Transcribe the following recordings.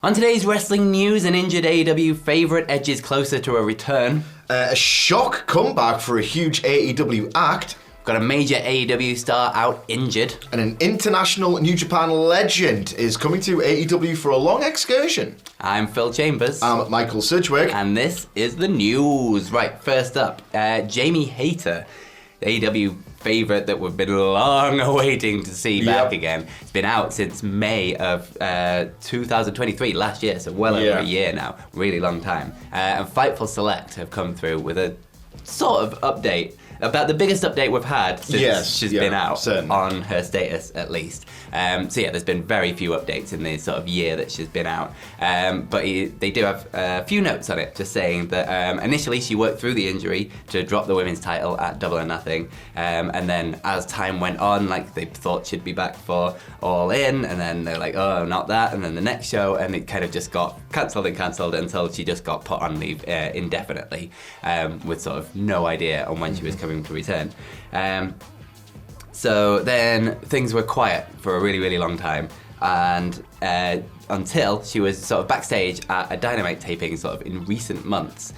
On today's wrestling news, an injured AEW favourite edges closer to a return. A shock comeback for a huge AEW act. Got a major AEW star out injured. And an international New Japan legend is coming to AEW for a long excursion. I'm Phil Chambers. I'm Michael Sidgwick. And this is the news. Right, first up, Jamie Hayter, the AEW favourite that we've been long awaiting to see back again. It's been out since May of 2023, last year, so well over a year now. Really long time. And Fightful Select have come through with a sort of update, about the biggest update we've had since she's been out, certainly. On her status at least. There's been very few updates in the sort of year that she's been out. But they do have a few notes on it, just saying that initially she worked through the injury to drop the women's title at Double or Nothing. And then as time went on, like they thought she'd be back for All In, and then they're like, oh, not that, and then the next show, and it kind of just got cancelled until she just got put on leave indefinitely, with sort of no idea on when she was coming to return. So then things were quiet for a really, really long time, and until she was sort of backstage at a Dynamite taping sort of in recent months,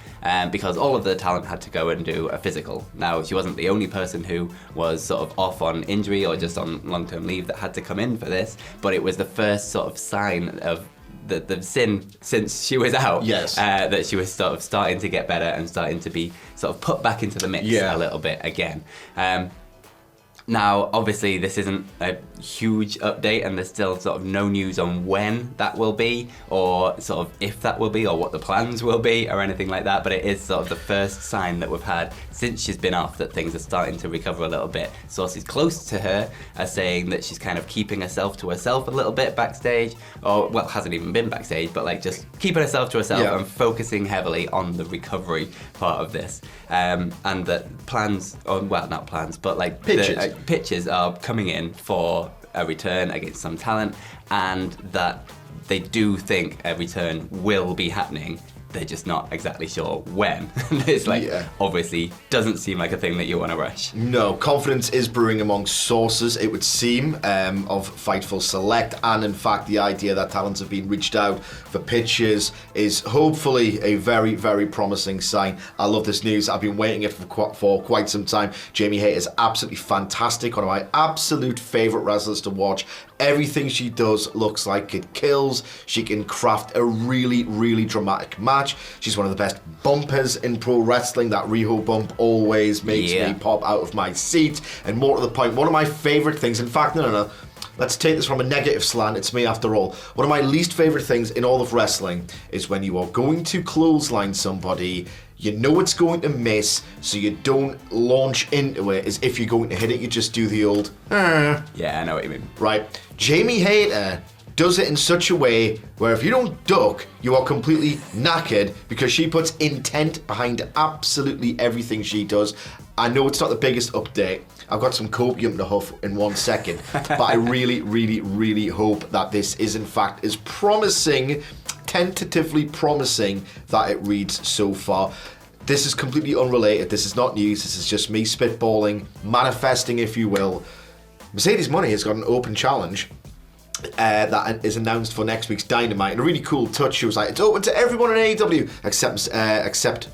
because all of the talent had to go and do a physical. Now, she wasn't the only person who was sort of off on injury or just on long-term leave that had to come in for this, but it was the first sort of sign of the sin since she was out, that she was sort of starting to get better and starting to be sort of put back into the mix a little bit again. Now, obviously, this isn't a huge update, and there's still sort of no news on when that will be, or sort of if that will be, or what the plans will be, or anything like that, but it is sort of the first sign that we've had since she's been off that things are starting to recover a little bit. Sources close to her are saying that she's kind of keeping herself to herself a little bit backstage, or, well, hasn't even been backstage, but like just keeping herself to herself and focusing heavily on the recovery part of this. And that plans, or, well, not plans, but like pitches are coming in for a return against some talent, and that they do think a return will be happening. They're just not exactly sure when. It's like, obviously, doesn't seem like a thing that you want to rush. No, confidence is brewing among sources, it would seem, of Fightful Select, and in fact, the idea that talents have been reached out for pitches is hopefully a very, very promising sign. I love this news. I've been waiting it for quite some time. Jamie Hayter is absolutely fantastic, one of my absolute favourite wrestlers to watch. Everything she does looks like it kills. She can craft a really, really dramatic match. She's one of the best bumpers in pro wrestling. That Riho bump always makes me pop out of my seat. And more to the point, one of my favourite things, in fact, no, let's take this from a negative slant, it's me after all. One of my least favourite things in all of wrestling is when you are going to clothesline somebody, you know it's going to miss, so you don't launch into it as if you're going to hit it, you just do the old, Yeah, I know what you mean. Right. Jamie Hayter does it in such a way where if you don't duck, you are completely knackered, because she puts intent behind absolutely everything she does. I know it's not the biggest update. I've got some copium to huff in 1 second, but I really, really, really hope that this is in fact as promising, tentatively promising that it reads so far. This is completely unrelated. This is not news. This is just me spitballing, manifesting, if you will. Mercedes Money has got an open challenge that is announced for next week's Dynamite. And a really cool touch, she was like, it's open to everyone in AEW except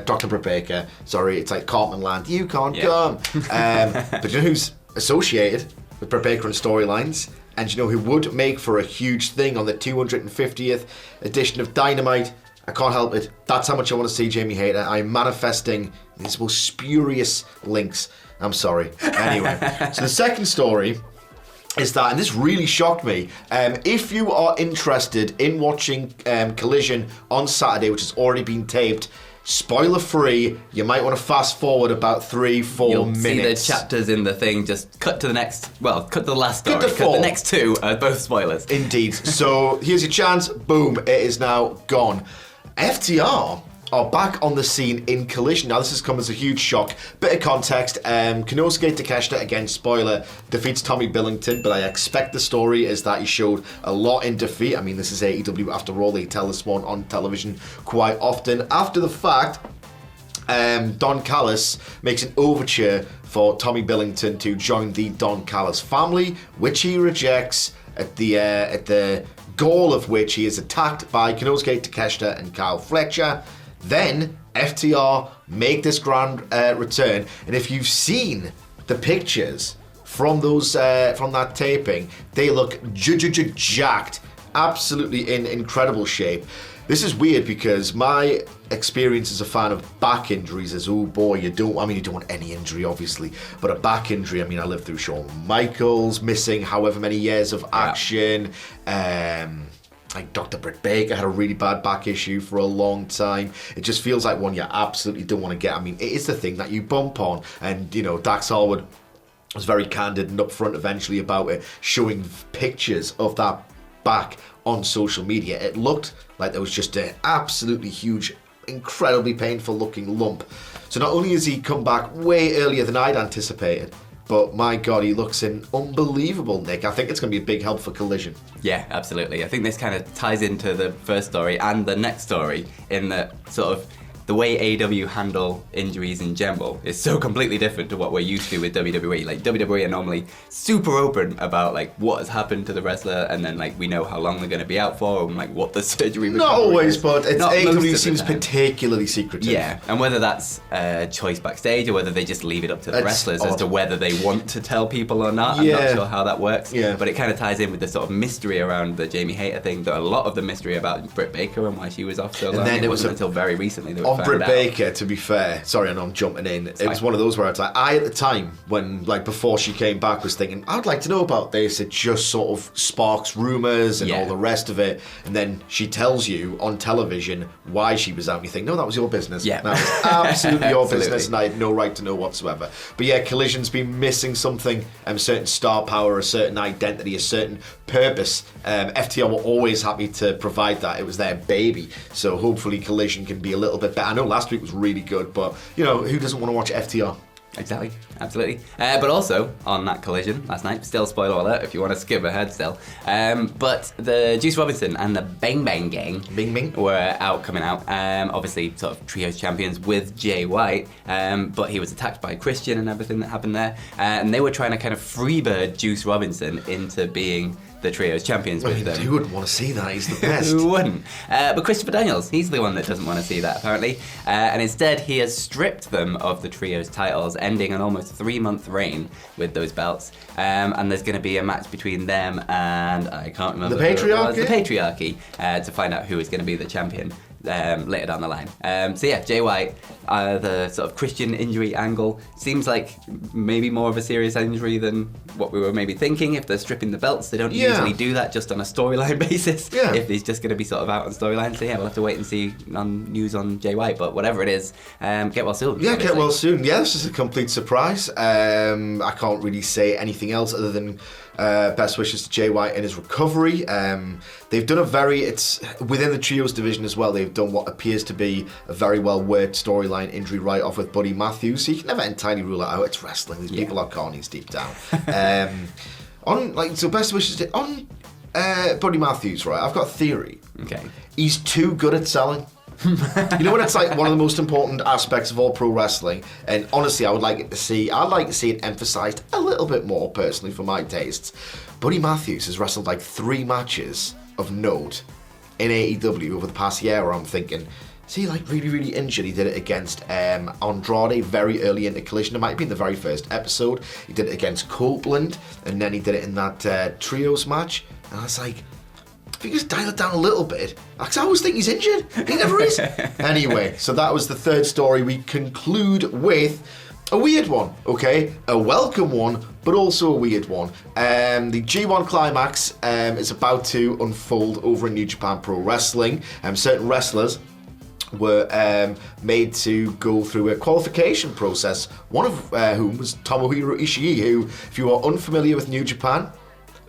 Dr. Britt Baker. Sorry, it's like Cartman Land. You can't come. But you know who's associated with Britt Baker and storylines? And you know who would make for a huge thing on the 250th edition of Dynamite? I can't help it. That's how much I want to see Jamie Hayter. I'm manifesting these most spurious links. I'm sorry. Anyway, so the second story is that, and this really shocked me, if you are interested in watching Collision on Saturday, which has already been taped, spoiler free, you might want to fast forward about 3-4 minutes. See the chapters in the thing, just cut to the last story, because the next two are both spoilers. Indeed. So here's your chance, boom, it is now gone. FTR are back on the scene in Collision. Now, this has come as a huge shock. Bit of context, Konosuke Takeshita, again, spoiler, defeats Tommy Billington, but I expect the story is that he showed a lot in defeat. I mean, this is AEW after all, they tell this one on television quite often. After the fact, Don Callis makes an overture for Tommy Billington to join the Don Callis family, which he rejects at the goal of which he is attacked by Konosuke Takeshita and Kyle Fletcher. Then FTR make this grand return, and if you've seen the pictures from those from that taping, they look jacked, absolutely in incredible shape. This is weird because my experience as a fan of back injuries is, oh boy, you don't want any injury, obviously, but a back injury, I lived through Shawn Michaels missing however many years of action. Like Dr. Britt Baker had a really bad back issue for a long time. It just feels like one you absolutely don't want to get. It is the thing that you bump on, and Dax Harwood was very candid and upfront eventually about it, showing pictures of that back on social media. It looked like there was just an absolutely huge, incredibly painful looking lump. So not only has he come back way earlier than I'd anticipated, but my God, he looks in unbelievable nick. I think it's going to be a big help for Collision. Yeah, absolutely. I think this kind of ties into the first story and the next story in that sort of the way AEW handle injuries in general is so completely different to what we're used to with WWE. Like, WWE are normally super open about like what has happened to the wrestler, and then like we know how long they're going to be out for, and like what the surgery. Not always, but AEW seems particularly secretive. Yeah, and whether that's a choice backstage or whether they just leave it up to the wrestlers as to whether they want to tell people or not. I'm not sure how that works. Yeah. But it kind of ties in with the sort of mystery around the Jamie Hayter thing. That a lot of the mystery about Britt Baker and why she was off so long. And then it wasn't until very recently that we Britt Baker, to be fair, sorry, I know I'm jumping in. It was one of those where at the time, when before she came back, was thinking, I'd like to know about this. It just sort of sparks rumours and all the rest of it. And then she tells you on television why she was out, and you think, no, that was your business. Yeah. That was absolutely your business, and I had no right to know whatsoever. But yeah, Collision's been missing something, a certain star power, a certain identity, a certain purpose. FTR were always happy to provide that. It was their baby. So hopefully Collision can be a little bit better. I know last week was really good, but who doesn't want to watch FTR? Exactly, absolutely. But also on that Collision last night, still spoiler alert if you want to skip ahead still. But the Juice Robinson and the Bang Bang Gang were coming out. Obviously, sort of trios champions with Jay White, but he was attacked by Christian and everything that happened there. And they were trying to kind of freebird Juice Robinson into being the trios champions with them. Who wouldn't want to see that? He's the best. Who wouldn't? But Christopher Daniels, he's the one that doesn't want to see that, apparently. And instead, he has stripped them of the trios titles, ending an almost 3-month reign with those belts. And there's going to be a match between them and, I can't remember. The Patriarchy? The Patriarchy, to find out who is going to be the champion. Later down the line. So yeah, Jay White, the sort of Christian injury angle seems like maybe more of a serious injury than what we were maybe thinking. If they're stripping the belts, they don't usually do that just on a storyline basis. Yeah. If he's just going to be sort of out on storyline, so yeah, we'll have to wait and see on news on Jay White. But whatever it is, get well soon. Yeah, get well soon. Yeah, this is a complete surprise. I can't really say anything else other than best wishes to Jay White in his recovery. They've done it's within the trios division as well. They've done what appears to be a very well worked storyline injury write-off with Buddy Matthews. So you can never entirely rule it out. It's wrestling. These people are carnies deep down. Best wishes on Buddy Matthews. Right, I've got a theory. Okay, he's too good at selling. You know what it's like, one of the most important aspects of all pro wrestling, and honestly I'd like to see it emphasised a little bit more, personally, for my tastes. Buddy Matthews has wrestled 3 matches of note in AEW over the past year, where I'm thinking, is he really, really injured? He did it against Andrade very early into Collision. It might have been the very first episode. He did it against Copeland, and then he did it in that trios match, and I was like, if you just dial it down a little bit, because I always think he's injured. He never is. Anyway, so that was the third story. We conclude with a weird one, okay? A welcome one, but also a weird one. The G1 Climax is about to unfold over in New Japan Pro Wrestling. Certain wrestlers were made to go through a qualification process, one of whom was Tomohiro Ishii, who, if you are unfamiliar with New Japan,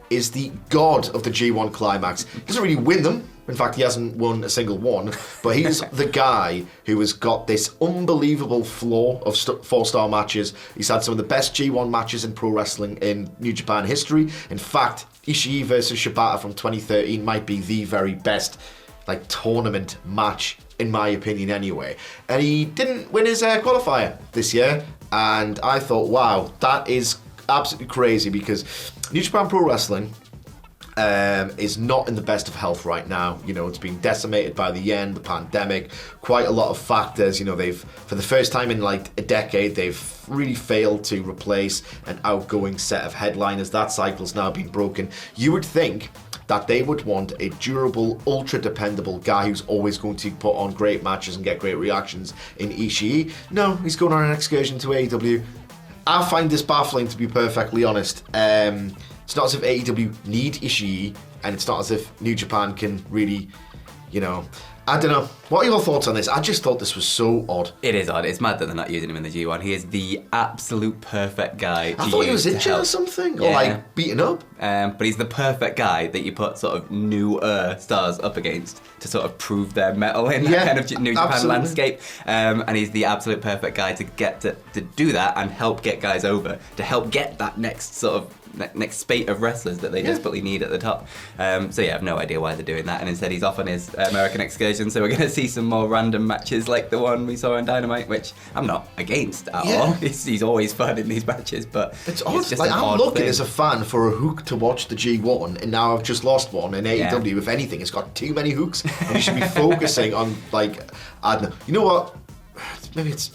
is the god of the G1 Climax. He doesn't really win them. In fact, he hasn't won a single one. But he's the guy who has got this unbelievable floor of 4-star matches. He's had some of the best G1 matches in pro wrestling in New Japan history. In fact, Ishii versus Shibata from 2013 might be the very best tournament match, in my opinion anyway. And he didn't win his qualifier this year. And I thought, wow, that is absolutely crazy, because New Japan Pro Wrestling is not in the best of health right now. You know, it's been decimated by the pandemic, quite a lot of factors. You know, they've, for the first time in like a decade, they've really failed to replace an outgoing set of headliners. That cycle's now been broken. You would think that they would want a durable, ultra-dependable guy who's always going to put on great matches and get great reactions in Ishii. No, he's going on an excursion to AEW. I find this baffling, to be perfectly honest. It's not as if AEW need Ishii, and it's not as if New Japan can really, you know... I don't know. What are your thoughts on this? I just thought this was so odd. It is odd. It's mad that they're not using him in the G1. He is the absolute perfect guy. I thought he was injured or something, or like beaten up. But he's the perfect guy that you put sort of newer stars up against to sort of prove their mettle in that kind of New Japan landscape. And he's the absolute perfect guy to get to do that and help get guys over, to help get that next sort of next spate of wrestlers that they desperately need at the top. So yeah, I have no idea why they're doing that, and instead he's off on his American excursion, so we're going to see some more random matches like the one we saw on Dynamite, which I'm not against at all. He's always fun in these matches, but it's odd. Just like, I'm looking thing. As a fan for a hook to watch the G1, and now I've just lost one in AEW. If anything, it's got too many hooks, and you should be focusing on, like, I don't know. You know what? Maybe it's...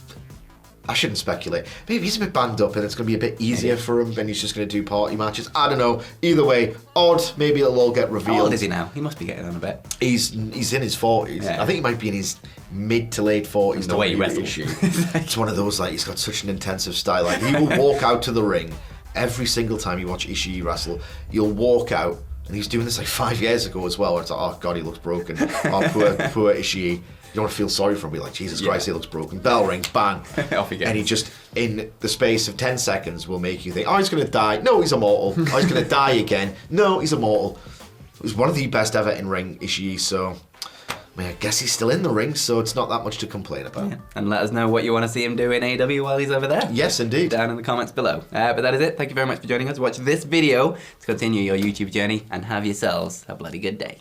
I shouldn't speculate. Maybe he's a bit banged up and it's going to be a bit easier for him and he's just going to do party matches. I don't know. Either way, odd. Maybe it'll all get revealed. How old is he now? He must be getting on a bit. He's in his 40s. I think he might be in his mid to late 40s. The way he wrestles. It's one of those, like, he's got such an intensive style. Like, he will walk out to the ring every single time you watch Ishii wrestle. You'll walk out, and he's doing this like 5 years ago as well, where it's like, oh God, he looks broken. Oh, poor Ishii. You don't want to feel sorry for him, be like, Jesus Christ, he looks broken. Bell rings, bang. Off he goes. And he just, in the space of 10 seconds, will make you think, oh, he's going to die. No, he's immortal. Oh, he's going to die again. No, he's immortal. It was one of the best ever in-ring Ishii, so... I mean, I guess he's still in the ring, so it's not that much to complain about. Yeah. And let us know what you want to see him do in AEW while he's over there. Yes, indeed. Down in the comments below. But that is it. Thank you very much for joining us. Watch this video to continue your YouTube journey and have yourselves a bloody good day.